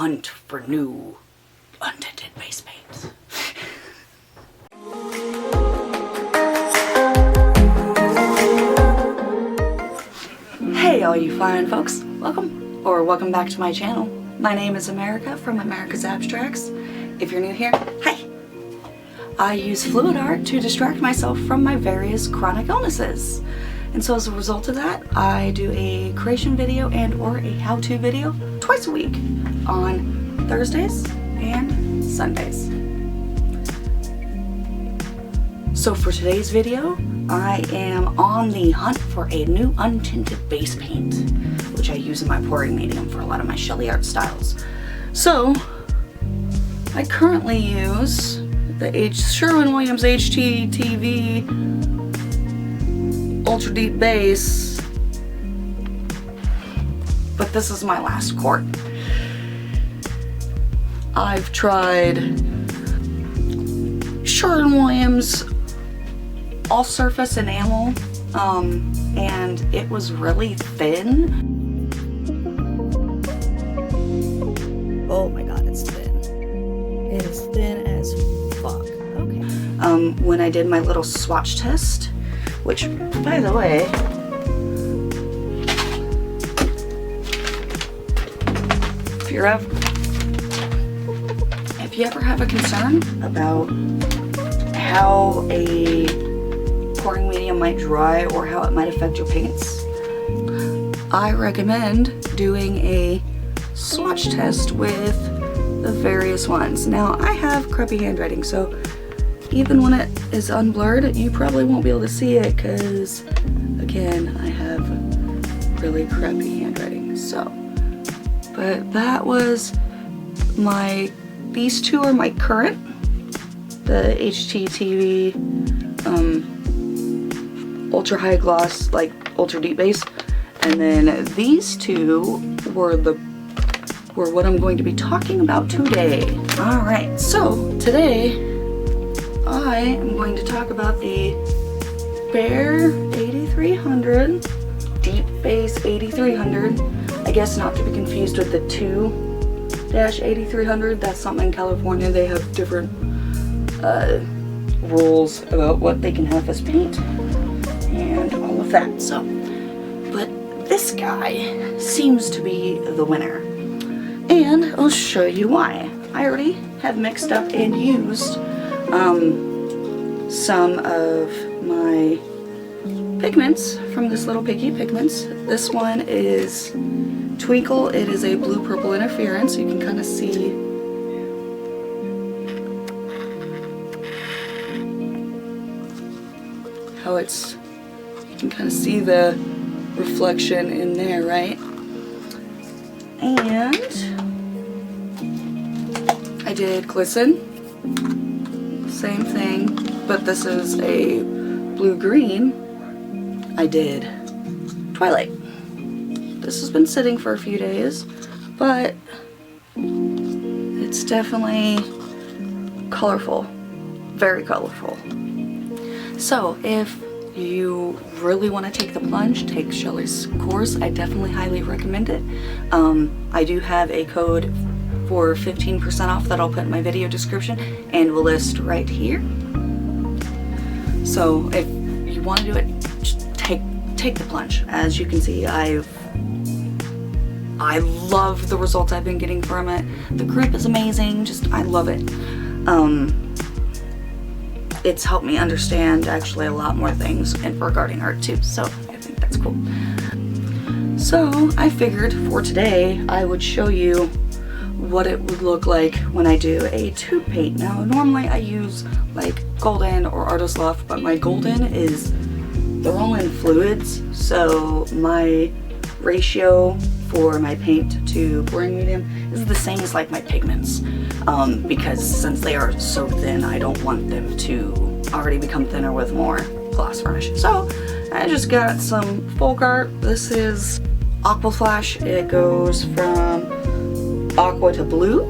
hunt for new untinted base paints. Hey all you fine folks, welcome back to my channel. My name is America from America's Abstracts. If you're new here, hi! I use fluid art to distract myself from my various chronic illnesses. And so as a result of that, I do a creation video and or a how-to video twice a week on Thursdays and Sundays. So for today's video, I am on the hunt for a new untinted base paint, which I use in my pouring medium for a lot of my Sheleeart styles. So I currently use the Sherwin Williams HGTV Ultra Deep Base, but this is my last quart. I've tried Sherwin Williams all surface enamel, and it was really thin. Oh my god, it's thin. It is thin as fuck. Okay. When I did my little swatch test, which, by the way, if you ever have a concern about how a pouring medium might dry or how it might affect your paints, I recommend doing a swatch test with the various ones. Now, I have crappy handwriting, so even when it is unblurred, you probably won't be able to see it because, again, I have really crappy handwriting. So, but that was these two are my current, the HGTV ultra high gloss, like ultra deep base, and then these two were what I'm going to be talking about today. Alright, so today I am going to talk about the Behr 8300 Deep Base 8300. I guess not to be confused with the 2-8300. That's something in California. They have different rules about what they can have as paint and all of that. So, but this guy seems to be the winner, and I'll show you why. I already have mixed up and used some of my pigments from This Little Piggy pigments. This one is Twinkle. It is a blue-purple interference. You can kind of see how it's, you can kind of see the reflection in there, right? And I did Glisten, same thing, but this is a blue-green. I did Twilight. This has been sitting for a few days, but it's definitely colorful, very colorful. So if you really want to take the plunge, take Shelee's course, I definitely highly recommend it. I do have a code for 15% off that I'll put in my video description and will list right here. So if you want to do it, just take the plunge. As you can see, I love the results I've been getting from it. The group is amazing, I love it. It's helped me understand actually a lot more things regarding art too, so I think that's cool. So I figured for today I would show you what it would look like when I do a tube paint. Now normally I use like golden or artist loft, but my golden they're all in fluids, so my ratio for my paint to pouring medium is the same as like my pigments, because since they are so thin, I don't want them to already become thinner with more gloss varnish. So I just got some folk art. This is Aqua Flash. It goes from aqua to blue.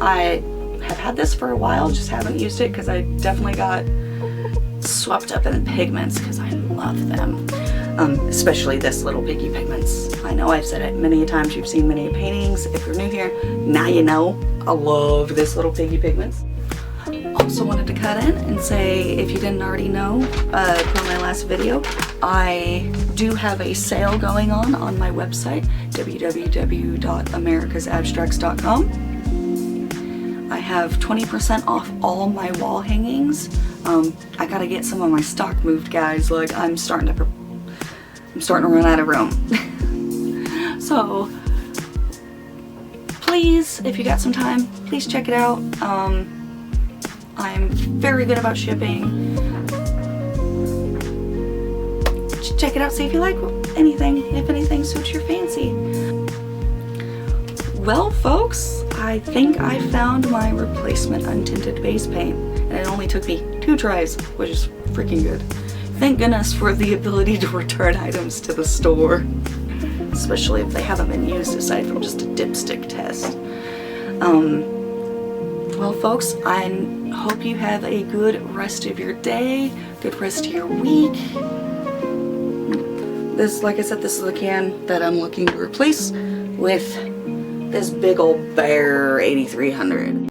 I have had this for a while, just haven't used it because I definitely got swept up in pigments because I love them. especially This Little Piggy pigments. I know I've said it many times, you've seen many paintings. If you're new here, now you know. I love This Little Piggy pigments. Also wanted to cut in and say, if you didn't already know from my last video, I do have a sale going on my website, www.americasabstracts.com. I have 20% off all my wall hangings. I gotta get some of my stock moved, guys. Like, I'm starting to run out of room. So please, if you got some time, please check it out. I'm very good about shipping. Check it out, see if you like anything, if anything suits your fancy. Well, folks, I think I found my replacement untinted base paint, and it only took me 2 tries, which is freaking good. Thank goodness for the ability to return items to the store, especially if they haven't been used aside from just a dipstick test. Well, folks, I hope you have a good rest of your day, good rest of your week. This, like I said, this is the can that I'm looking to replace with this big old Bear 8300.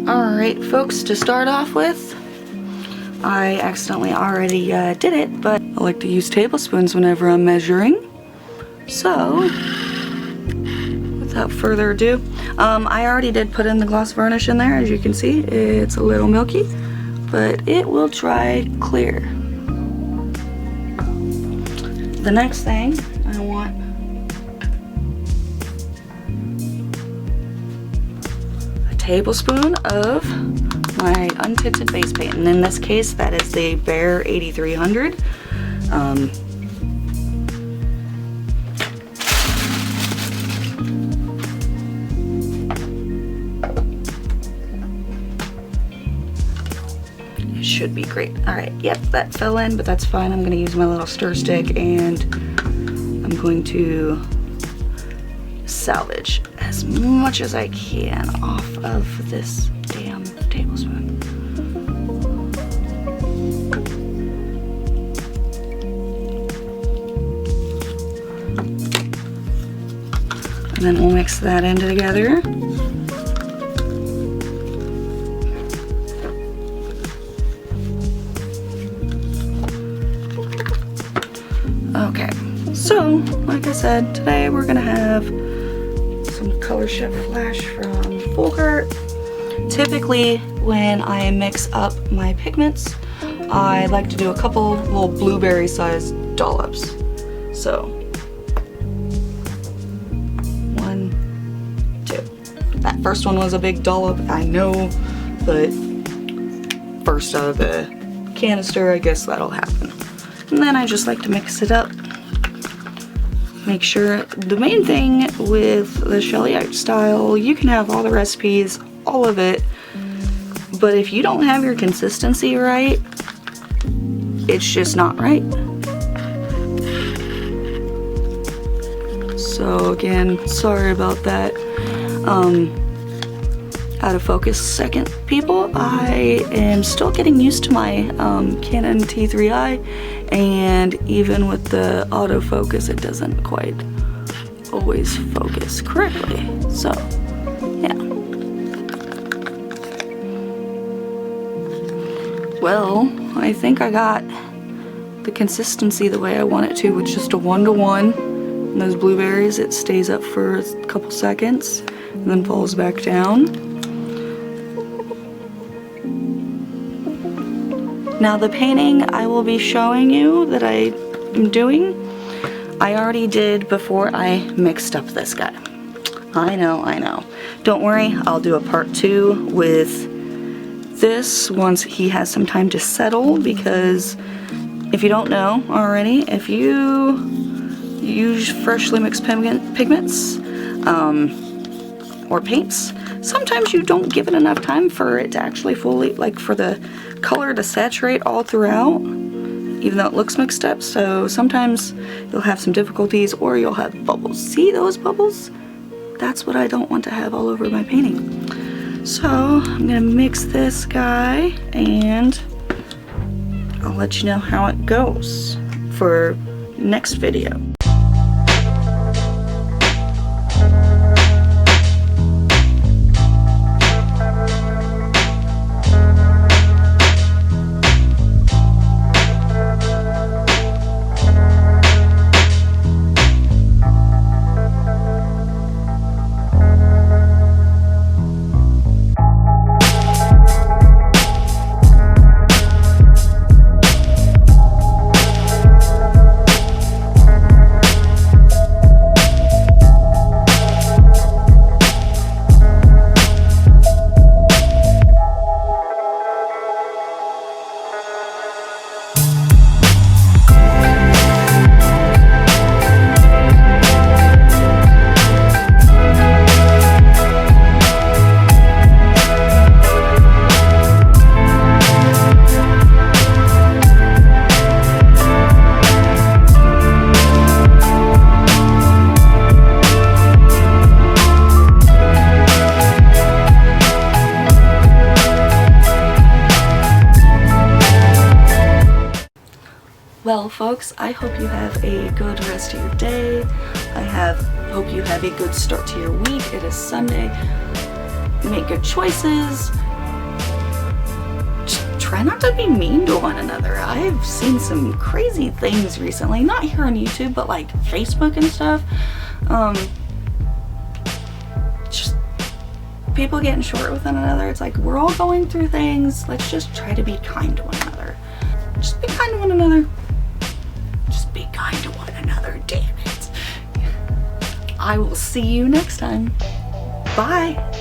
Alright folks, to start off with, I accidentally already did it, but I like to use tablespoons whenever I'm measuring. So, without further ado, I already did put in the gloss varnish in there. As you can see, it's a little milky, but it will dry clear. The next thing I want tablespoon of my untinted base paint, and in this case that is the Bear 8300. It should be great. Alright, yep, that fell in, but that's fine. I'm going to use my little stir stick and I'm going to salvage as much as I can off of this damn tablespoon. And then we'll mix that in together. Okay, so like I said, today we're gonna have some Color Chef Flash from Full Cart. Typically, when I mix up my pigments, I like to do a couple little blueberry-sized dollops. So, 1, 2. That first one was a big dollop, I know, but first out of the canister, I guess that'll happen. And then I just like to mix it up. Make sure, the main thing with the Sheleeart style, you can have all the recipes, all of it, but if you don't have your consistency right, it's just not right. So again, sorry about that. Out of focus second, people. I am still getting used to my Canon T3i, and even with the autofocus, it doesn't quite always focus correctly. So, yeah. Well, I think I got the consistency the way I want it to, with just a 1-to-1. And those blueberries, it stays up for a couple seconds and then falls back down. Now the painting I will be showing you that I am doing, I already did before I mixed up this guy. I know. Don't worry, I'll do a part 2 with this once he has some time to settle, because if you don't know already, if you use freshly mixed pigments or paints, sometimes you don't give it enough time for it to actually fully, like for the color to saturate all throughout, even though it looks mixed up. So sometimes you'll have some difficulties, or you'll have bubbles. See those bubbles? That's what I don't want to have all over my painting. So I'm gonna mix this guy, and I'll let you know how it goes for next video. Well, folks, I hope you have a good rest of your day. I hope you have a good start to your week. It is Sunday. Make good choices. Just try not to be mean to one another. I've seen some crazy things recently, not here on YouTube, but like Facebook and stuff. Just people getting short with one another. It's like, we're all going through things. Let's just try to be kind to one another. Just be kind to one another. Be kind to one another, damn it. I will see you next time. Bye.